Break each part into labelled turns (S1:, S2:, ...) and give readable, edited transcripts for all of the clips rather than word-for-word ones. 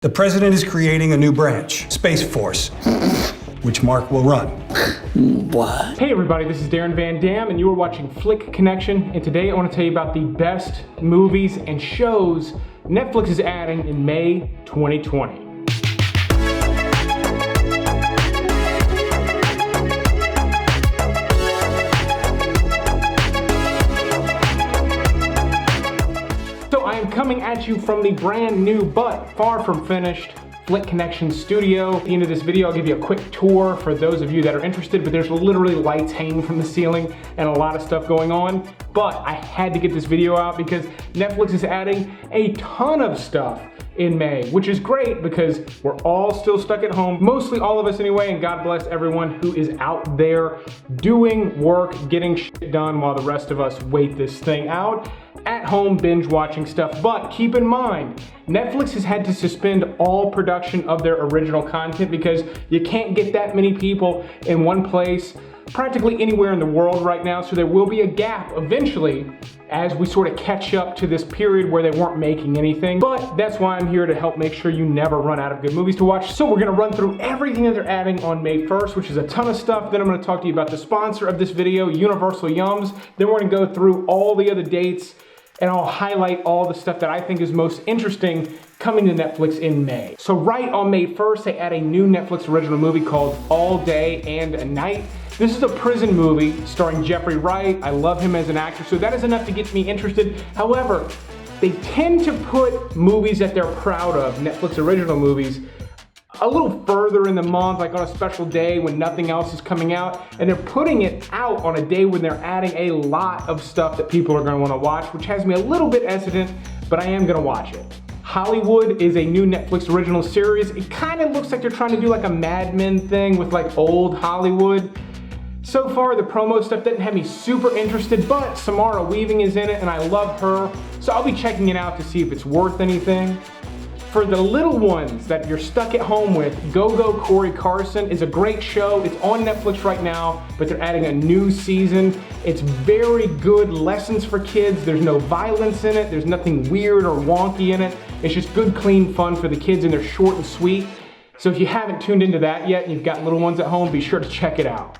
S1: The president is creating a new branch, Space Force, which Mark will run.
S2: What?
S3: Hey everybody, this is Darren Van Dam and you are watching Flick Connection, and today I want to tell you about the best movies and shows Netflix is adding in May 2020. So I am coming at you from the brand new but far from finished Flick Connection studio. At the end of this video, I'll give you a quick tour for those of you that are interested, but there's literally lights hanging from the ceiling and a lot of stuff going on. But I had to get this video out because Netflix is adding a ton of stuff in May, which is great because we're all still stuck at home, mostly all of us anyway, and God bless everyone who is out there doing work, getting shit done while the rest of us wait this thing out. At home binge watching stuff. But keep in mind, Netflix has had to suspend all production of their original content because you can't get that many people in one place practically anywhere in the world right now. So there will be a gap eventually as we sort of catch up to this period where they weren't making anything. But that's why I'm here to help make sure you never run out of good movies to watch. So we're gonna run through everything that they're adding on May 1st, which is a ton of stuff. Then I'm gonna talk to you about the sponsor of this video, Universal Yums. Then we're gonna go through all the other dates and I'll highlight all the stuff that I think is most interesting coming to Netflix in May. So right on May 1st, they add a new Netflix original movie called All Day and a Night. This is a prison movie starring Jeffrey Wright. I love him as an actor, so that is enough to get me interested. However, they tend to put movies that they're proud of, Netflix original movies, a little further in the month, like on a special day when nothing else is coming out, and they're putting it out on a day when they're adding a lot of stuff that people are gonna wanna watch, which has me a little bit hesitant, but I am gonna watch it. Hollywood is a new Netflix original series. It kind of looks like they're trying to do like a Mad Men thing with like old Hollywood. So far, the promo stuff didn't have me super interested, but Samara Weaving is in it and I love her, so I'll be checking it out to see if it's worth anything. For the little ones that you're stuck at home with, Go Go Corey Carson is a great show. It's on Netflix right now, but they're adding a new season. It's very good lessons for kids. There's no violence in it. There's nothing weird or wonky in it. It's just good, clean fun for the kids, and they're short and sweet. So if you haven't tuned into that yet and you've got little ones at home, be sure to check it out.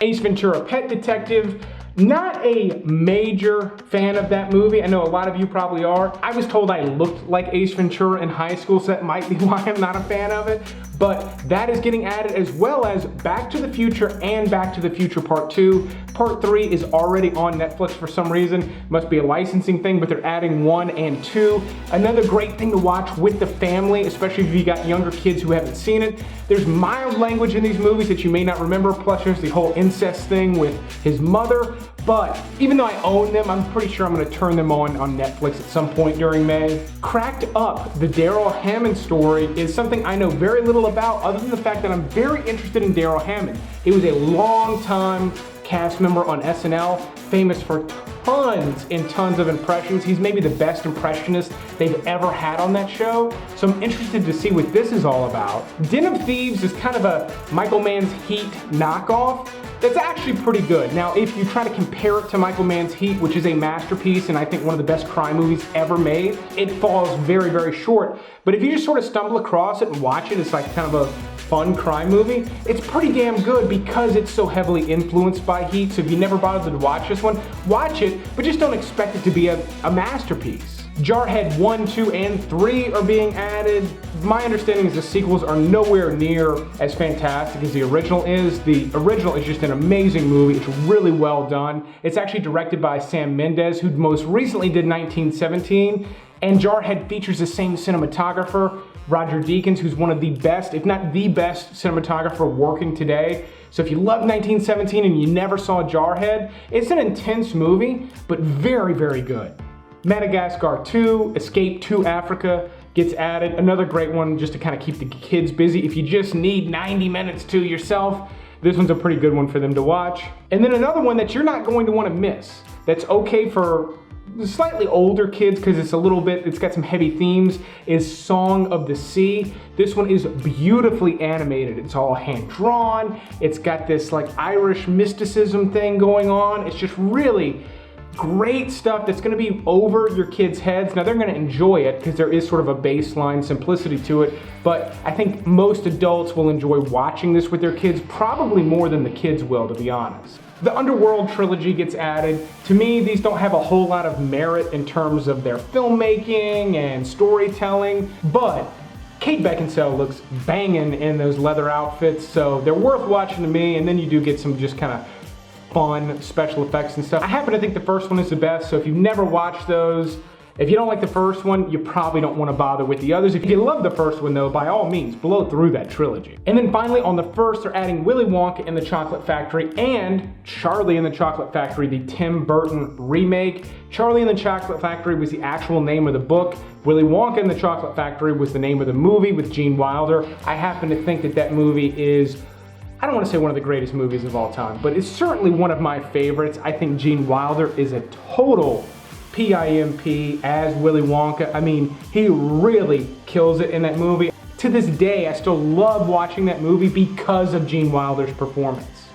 S3: Ace Ventura Pet Detective. Not a major fan of that movie. I know a lot of you probably are. I was told I looked like Ace Ventura in high school, so that might be why I'm not a fan of it. But that is getting added, as well as Back to the Future and Back to the Future Part 2. Part 3 is already on Netflix for some reason. Must be a licensing thing, but they're adding 1 and 2. Another great thing to watch with the family, especially if you got younger kids who haven't seen it. There's mild language in these movies that you may not remember, plus there's the whole incest thing with his mother. But even though I own them, I'm pretty sure I'm gonna turn them on Netflix at some point during May. Cracked Up, the Daryl Hammond story, is something I know very little about, other than the fact that I'm very interested in Daryl Hammond. He was a long-time cast member on SNL, famous for tons and tons of impressions. He's maybe the best impressionist they've ever had on that show. So I'm interested to see what this is all about. Den of Thieves is kind of a Michael Mann's Heat knockoff. That's actually pretty good. Now, if you try to compare it to Michael Mann's Heat, which is a masterpiece and I think one of the best crime movies ever made, it falls very, very short. But if you just sort of stumble across it and watch it, it's like kind of a fun crime movie. It's pretty damn good because it's so heavily influenced by Heat. So if you never bothered to watch this one, watch it, but just don't expect it to be a masterpiece. Jarhead 1, 2, and 3 are being added. My understanding is the sequels are nowhere near as fantastic as the original is. The original is just an amazing movie. It's really well done. It's actually directed by Sam Mendes, who most recently did 1917. And Jarhead features the same cinematographer, Roger Deakins, who's one of the best, if not the best cinematographer working today. So if you love 1917 and you never saw Jarhead, it's an intense movie, but very, very good. Madagascar 2, Escape to Africa gets added. Another great one just to kind of keep the kids busy. If you just need 90 minutes to yourself, this one's a pretty good one for them to watch. And then another one that you're not going to want to miss, that's okay for slightly older kids because it's got some heavy themes, is Song of the Sea. This one is beautifully animated. It's all hand drawn. It's got this like Irish mysticism thing going on. It's just really Great stuff that's gonna be over your kids' heads. Now they're gonna enjoy it because there is sort of a baseline simplicity to it, but I think most adults will enjoy watching this with their kids, probably more than the kids will, to be honest. The Underworld trilogy gets added. To me, these don't have a whole lot of merit in terms of their filmmaking and storytelling, but Kate Beckinsale looks banging in those leather outfits, so they're worth watching to me, and then you do get some just kind of fun special effects and stuff. I happen to think the first one is the best, so if you've never watched those, if you don't like the first one, you probably don't want to bother with the others. If you love the first one though, by all means, blow through that trilogy. And then finally, on the first, they're adding Willy Wonka and the Chocolate Factory and Charlie and the Chocolate Factory, the Tim Burton remake. Charlie and the Chocolate Factory was the actual name of the book. Willy Wonka and the Chocolate Factory was the name of the movie with Gene Wilder. I happen to think that that movie is, I don't want to say one of the greatest movies of all time, but it's certainly one of my favorites. I think Gene Wilder is a total PIMP as Willy Wonka. I mean, he really kills it in that movie. To this day, I still love watching that movie because of Gene Wilder's performance.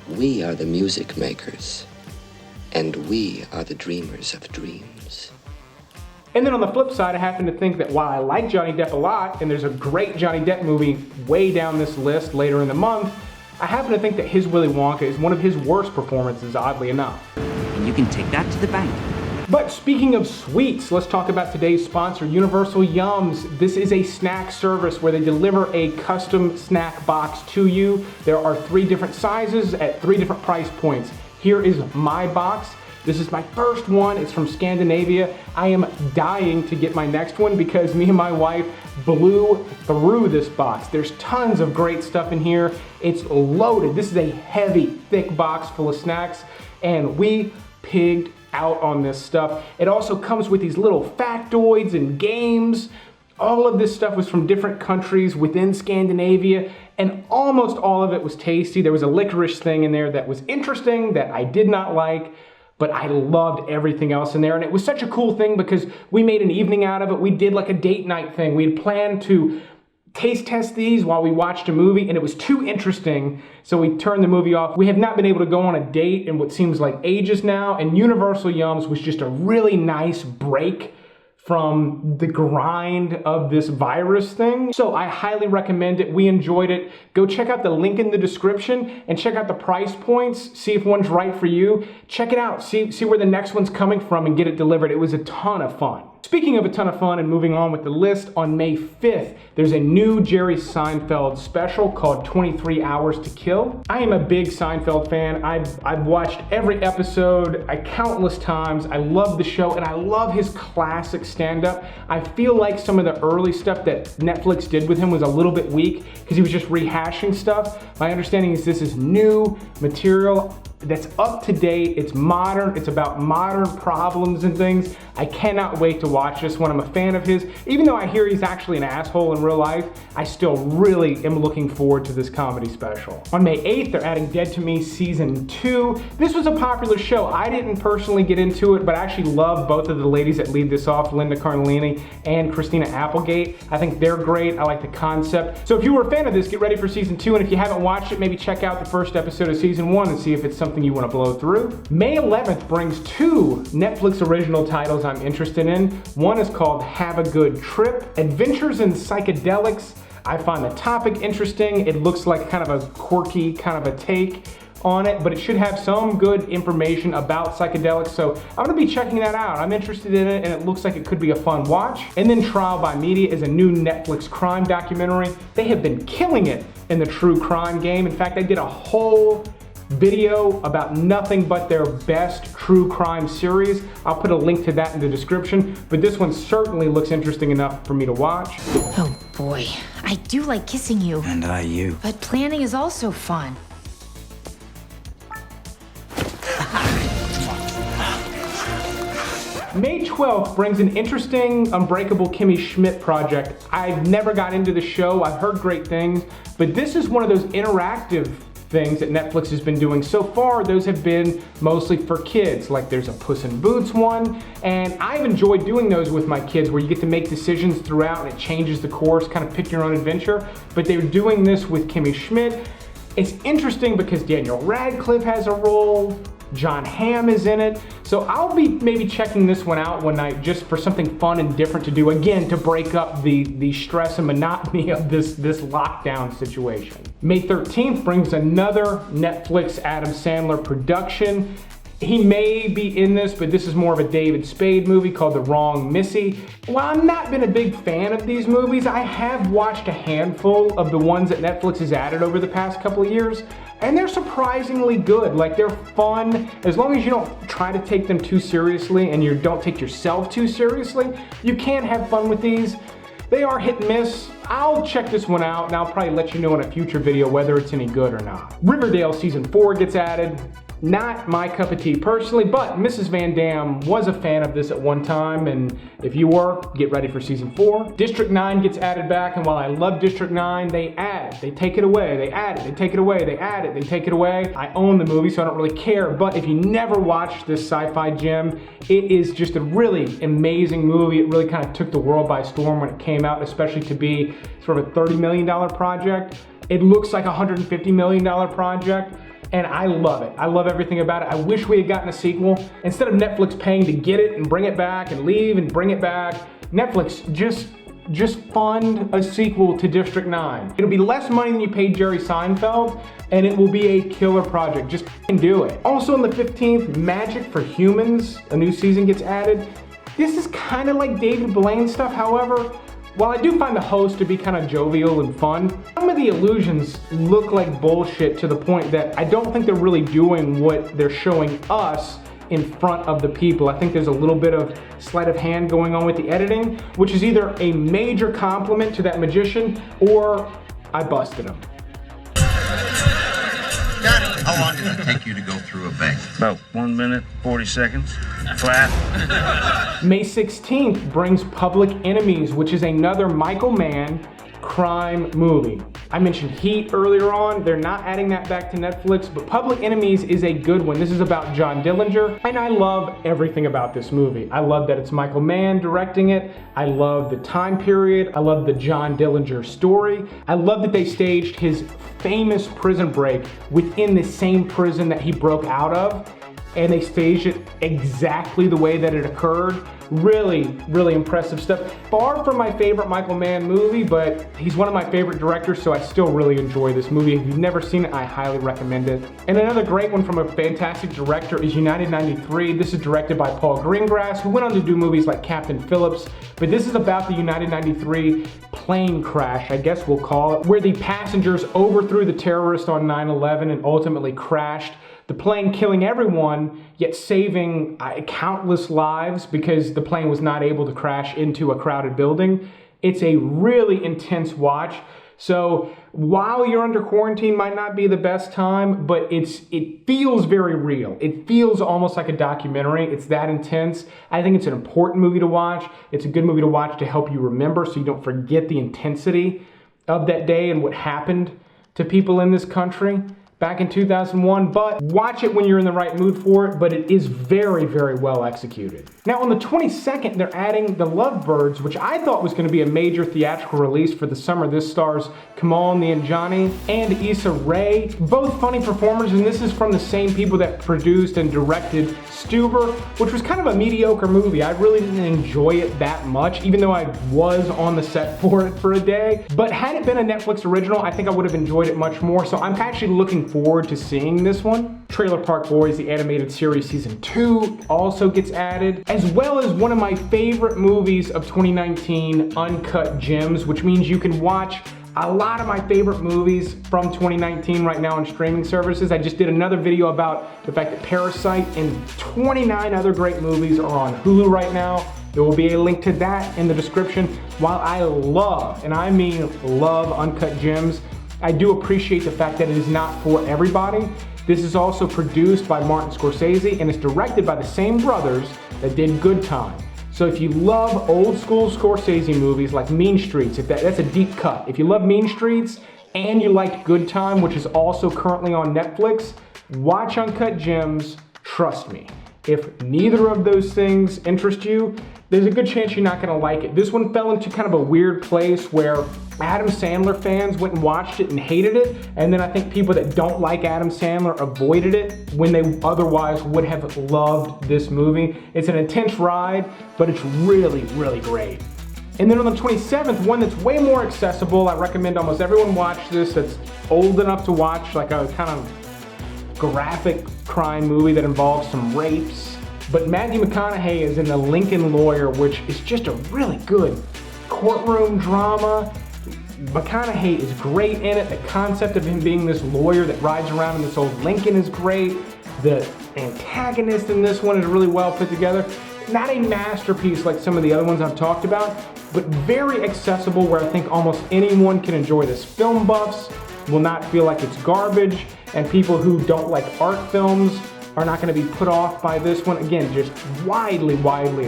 S2: We are the music makers, and we are the dreamers of dreams.
S3: And then on the flip side, I happen to think that while I like Johnny Depp a lot, and there's a great Johnny Depp movie way down this list later in the month, I happen to think that his Willy Wonka is one of his worst performances, oddly enough.
S4: And you can take that to the bank.
S3: But speaking of sweets, let's talk about today's sponsor, Universal Yums. This is a snack service where they deliver a custom snack box to you. There are 3 different sizes at 3 different price points. Here is my box. This is my first one. It's from Scandinavia. I am dying to get my next one because me and my wife blew through this box. There's tons of great stuff in here. It's loaded. This is a heavy, thick box full of snacks, and we pigged out on this stuff. It also comes with these little factoids and games. All of this stuff was from different countries within Scandinavia, and almost all of it was tasty. There was a licorice thing in there that was interesting that I did not like, but I loved everything else in there. And it was such a cool thing because we made an evening out of it. We did like a date night thing. We had planned to taste test these while we watched a movie, and it was too interesting, so we turned the movie off. We have not been able to go on a date in what seems like ages now, and Universal Yums was just a really nice break from the grind of this virus thing. So I highly recommend it. We enjoyed it. Go check out the link in the description and check out the price points. See if one's right for you. Check it out. See where the next one's coming from and get it delivered. It was a ton of fun. Speaking of a ton of fun and moving on with the list, on May 5th, there's a new Jerry Seinfeld special called 23 Hours to Kill. I am a big Seinfeld fan. I've watched every episode countless times. I love the show and I love his classic stand-up. I feel like some of the early stuff that Netflix did with him was a little bit weak because he was just rehashing stuff. My understanding is this is new material that's up to date. It's modern. It's about modern problems and things. I cannot wait to watch this one. I'm a fan of his. Even though I hear he's actually an asshole in real life, I still really am looking forward to this comedy special. On May 8th, they're adding Dead to Me Season 2. This was a popular show. I didn't personally get into it, but I actually love both of the ladies that lead this off, Linda Cardellini and Christina Applegate. I think they're great. I like the concept. So if you were a fan of this, get ready for Season 2, and if you haven't watched it, maybe check out the first episode of Season 1 and see if it's something you want to blow through. May 11th brings 2 Netflix original titles I'm interested in. One is called Have a Good Trip, Adventures in Psychedelics. I find the topic interesting. It looks like kind of a quirky kind of a take on it, but it should have some good information about psychedelics, so I'm gonna be checking that out. I'm interested in it, and it looks like it could be a fun watch. And then Trial by Media is a new Netflix crime documentary. They have been killing it in the true crime game. In fact, they did a whole video about nothing but their best true crime series. I'll put a link to that in the description, but this one certainly looks interesting enough for me to watch.
S5: Oh boy, I do like kissing you.
S4: And I you.
S5: But planning is also fun.
S3: May 12th brings an interesting Unbreakable Kimmy Schmidt project. I've never got into the show. I've heard great things, but this is one of those interactive things that Netflix has been doing. So far, those have been mostly for kids. Like there's a Puss in Boots one, and I've enjoyed doing those with my kids where you get to make decisions throughout and it changes the course, kind of pick your own adventure. But they're doing this with Kimmy Schmidt. It's interesting because Daniel Radcliffe has a role. John Hamm is in it. So I'll be maybe checking this one out one night just for something fun and different to do, again, to break up the stress and monotony of this lockdown situation. May 13th brings another Netflix Adam Sandler production. He may be in this, but this is more of a David Spade movie called The Wrong Missy. While I've not been a big fan of these movies, I have watched a handful of the ones that Netflix has added over the past couple of years, and they're surprisingly good. Like, they're fun. As long as you don't try to take them too seriously and you don't take yourself too seriously, you can have fun with these. They are hit and miss. I'll check this one out and I'll probably let you know in a future video whether it's any good or not. Riverdale season 4 gets added. Not my cup of tea personally, but Mrs. Van Dam was a fan of this at one time, and if you were, get ready for season 4. District 9 gets added back, and while I love District 9, they add it, they take it away, they add it, they take it away, they add it, they take it away. I own the movie, so I don't really care, but if you never watched this sci-fi gem, it is just a really amazing movie. It really kind of took the world by storm when it came out, especially to be sort of a $30 million project. It looks like a $150 million project. And I love it. I love everything about it. I wish we had gotten a sequel. Instead of Netflix paying to get it and bring it back and leave and bring it back, Netflix just fund a sequel to District 9. It'll be less money than you paid Jerry Seinfeld, and it will be a killer project. Just do it. Also on the 15th, Magic for Humans, a new season gets added. This is kind of like David Blaine stuff, however. While I do find the host to be kind of jovial and fun, some of the illusions look like bullshit to the point that I don't think they're really doing what they're showing us in front of the people. I think there's a little bit of sleight of hand going on with the editing, which is either a major compliment to that magician or I busted him.
S6: Daddy, how long did it take you to go through a bank?
S7: About 1 minute, 40 seconds, flat.
S3: May 16th brings Public Enemies, which is another Michael Mann crime movie. I mentioned Heat earlier on. They're not adding that back to Netflix, but Public Enemies is a good one. This is about John Dillinger, and I love everything about this movie. I love that it's Michael Mann directing it. I love the time period. I love the John Dillinger story. I love that they staged his famous prison break within the same prison that he broke out of, and they staged it exactly the way that it occurred. Really, really impressive stuff. Far from my favorite Michael Mann movie, but he's one of my favorite directors, so I still really enjoy this movie. If you've never seen it, I highly recommend it. And another great one from a fantastic director is United 93. This is directed by Paul Greengrass, who went on to do movies like Captain Phillips, but this is about the United 93 plane crash, I guess we'll call it, where the passengers overthrew the terrorists on 9/11 and ultimately crashed the plane, killing everyone, yet saving countless lives because the plane was not able to crash into a crowded building. It's a really intense watch. So while you're under quarantine, might not be the best time, but it feels very real. It feels almost like a documentary. It's that intense. I think it's an important movie to watch. It's a good movie to watch to help you remember so you don't forget the intensity of that day and what happened to people in this country back in 2001, but watch it when you're in the right mood for it, but it is very, very well executed. Now on the 22nd, they're adding The Lovebirds, which I thought was gonna be a major theatrical release for the summer. This stars Kamal Nanjiani and Issa Rae, both funny performers, and this is from the same people that produced and directed Stuber, which was kind of a mediocre movie. I really didn't enjoy it that much, even though I was on the set for it for a day. But had it been a Netflix original, I think I would have enjoyed it much more, so I'm actually looking forward to seeing this one. Trailer Park Boys, the animated series season 2 also gets added, as well as one of my favorite movies of 2019, Uncut Gems, which means you can watch a lot of my favorite movies from 2019 right now on streaming services. I just did another video about the fact that Parasite and 29 other great movies are on Hulu right now. There will be a link to that in the description. While I love, and I mean love, Uncut Gems, I do appreciate the fact that it is not for everybody. This is also produced by Martin Scorsese and is directed by the same brothers that did Good Time. So if you love old school Scorsese movies like Mean Streets, that's a deep cut. If you love Mean Streets and you liked Good Time, which is also currently on Netflix, watch Uncut Gems, trust me. If neither of those things interest you, there's a good chance you're not gonna like it. This one fell into kind of a weird place where Adam Sandler fans went and watched it and hated it, and then I think people that don't like Adam Sandler avoided it when they otherwise would have loved this movie. It's an intense ride, but it's really, really great. And then on the 27th, one that's way more accessible, I recommend almost everyone watch this that's old enough to watch, like a kind of graphic crime movie that involves some rapes. But Matthew McConaughey is in The Lincoln Lawyer, which is just a really good courtroom drama. McConaughey is great in it. The concept of him being this lawyer that rides around in this old Lincoln is great. The antagonist in this one is really well put together. Not a masterpiece like some of the other ones I've talked about, but very accessible where I think almost anyone can enjoy this. Film buffs will not feel like it's garbage, and people who don't like art films are not going to be put off by this one. Again, just widely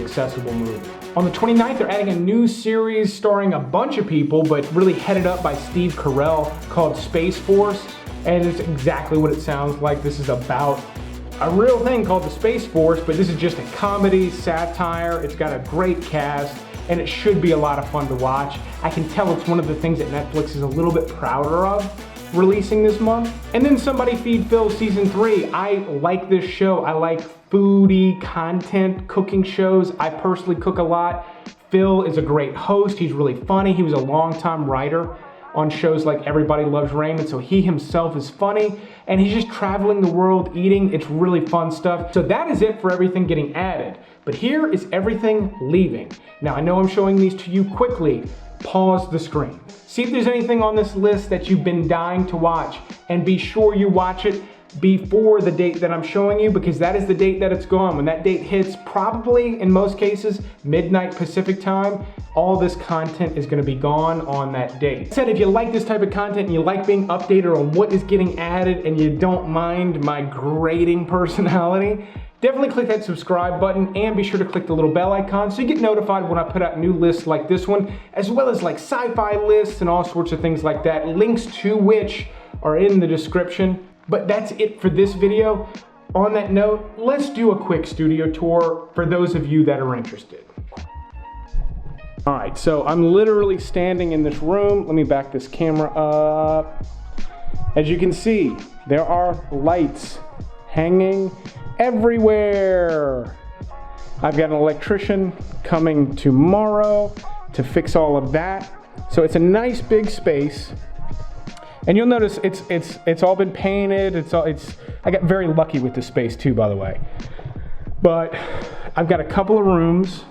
S3: accessible movie. On the 29th, they're adding a new series starring a bunch of people, but really headed up by Steve Carell, called Space Force, and it's exactly what it sounds like. This is about a real thing called the Space Force, but this is just a comedy, satire. It's got a great cast, and it should be a lot of fun to watch. I can tell it's one of the things that Netflix is a little bit prouder of releasing this month. And then Somebody Feed Phil Season 3. I like this show. I like foodie content, cooking shows. I personally cook a lot. Phil is a great host. He's really funny. He was a longtime writer on shows like Everybody Loves Raymond, so he himself is funny, and he's just traveling the world eating. It's really fun stuff. So that is it for everything getting added. But here is everything leaving. Now, I know I'm showing these to you quickly. Pause the screen. See if there's anything on this list that you've been dying to watch, and be sure you watch it before the date that I'm showing you, because that is the date that it's gone. When that date hits, probably in most cases, midnight Pacific time, all this content is gonna be gone on that date. That said, if you like this type of content and you like being updated on what is getting added and you don't mind my grating personality, definitely click that subscribe button and be sure to click the little bell icon so you get notified when I put out new lists like this one, as well as like sci-fi lists and all sorts of things like that, links to which are in the description. But that's it for this video. On that note, let's do a quick studio tour for those of you that are interested. All right, so I'm literally standing in this room. Let me back this camera up. As you can see, there are lights hanging everywhere. I've got an electrician coming tomorrow to fix all of that. So it's a nice big space. And you'll notice it's all been painted. I got very lucky with this space too, by the way. But I've got a couple of rooms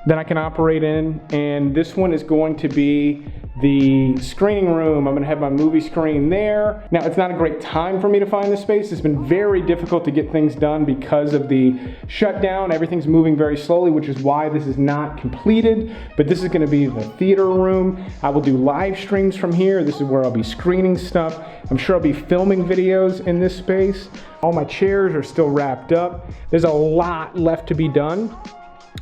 S3: that I can operate in, and this one is going to be the screening room. I'm gonna have my movie screen there. Now, it's not a great time for me to find this space. It's been very difficult to get things done because of the shutdown. Everything's moving very slowly, which is why this is not completed, but this is gonna be the theater room. I will do live streams from here. This is where I'll be screening stuff. I'm sure I'll be filming videos in this space. All my chairs are still wrapped up. There's a lot left to be done,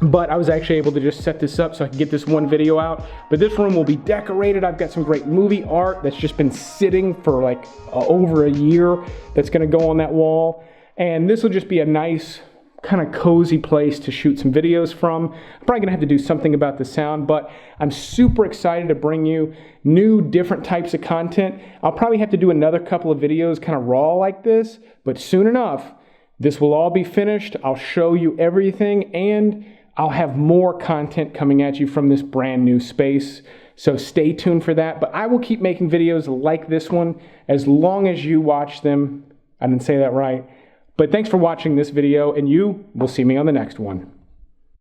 S3: but I was actually able to just set this up so I can get this one video out. But this room will be decorated. I've got some great movie art that's just been sitting for like over a year that's gonna go on that wall. And this will just be a nice kind of cozy place to shoot some videos from. I'm probably gonna have to do something about the sound, but I'm super excited to bring you new, different types of content. I'll probably have to do another couple of videos kind of raw like this, but soon enough, this will all be finished. I'll show you everything, and I'll have more content coming at you from this brand new space. So stay tuned for that. But I will keep making videos like this one as long as you watch them. I didn't say that right. But thanks for watching this video, and you will see me on the next one.